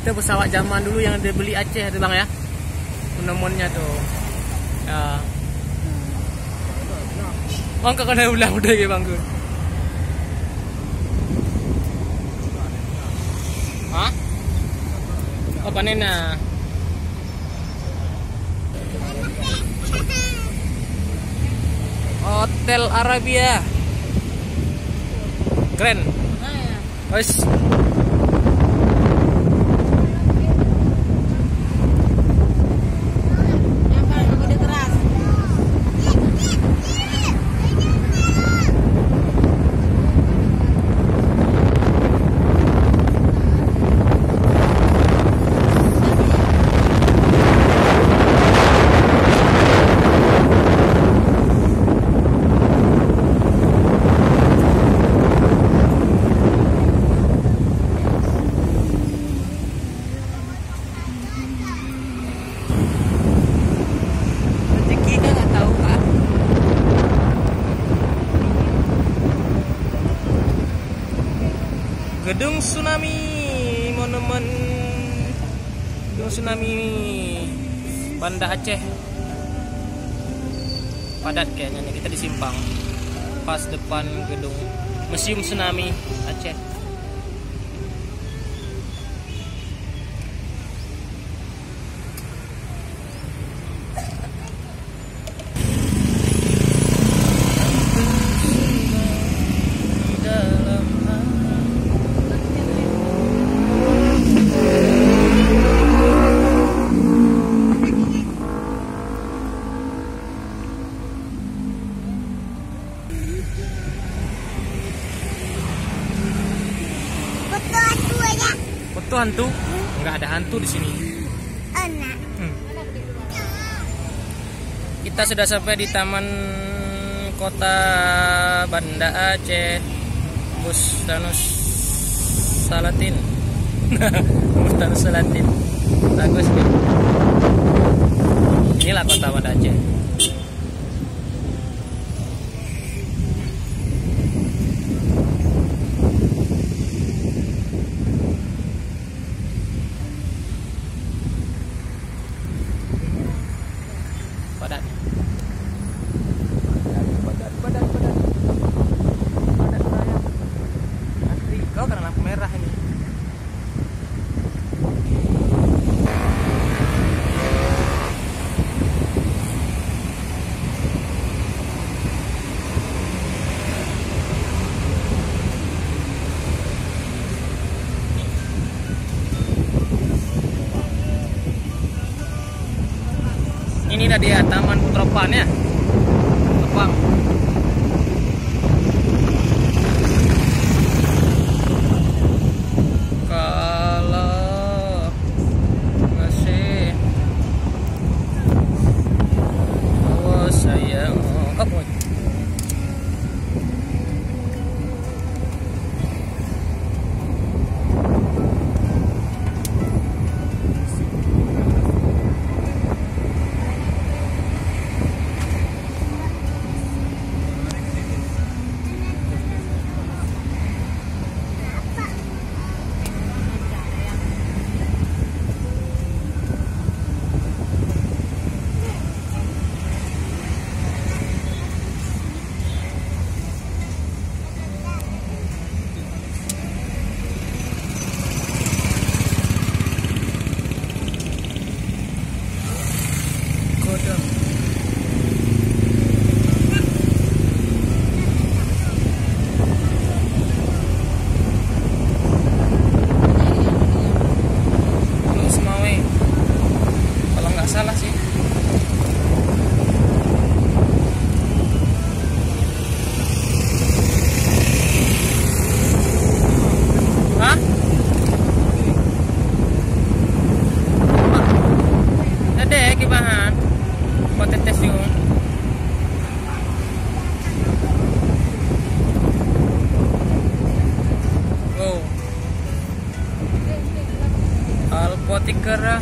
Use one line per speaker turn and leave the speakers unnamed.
Itu pesawat zaman dulu yang dibeli Aceh tuh bang ya, nomornya tuh. Ya. Bang kau kena ulang udah ya bang tuh. Hah? Oh panena. Hotel Arabia. Keren. Guys. Gedung Tsunami, monumen Gedung Tsunami Banda Aceh. Padat kayaknya nih, kita di simpang pas depan gedung Museum Tsunami Aceh. Foto hantu? Nggak ada hantu di sini. Kita sudah sampai di Taman Kota Banda Aceh, Bustanus Salatin. Bustanus Salatin. Bagus nih. Inilah kota Banda Aceh. Padat. Padat sayang. Antri kau karena lampu merah ini. Ini dah dia Taman Putropan ya, Tepang. Kalau masih saya apa? Salah sih. Hah? Ada kibahan. Buat tes yung. Oh. Alpotikera.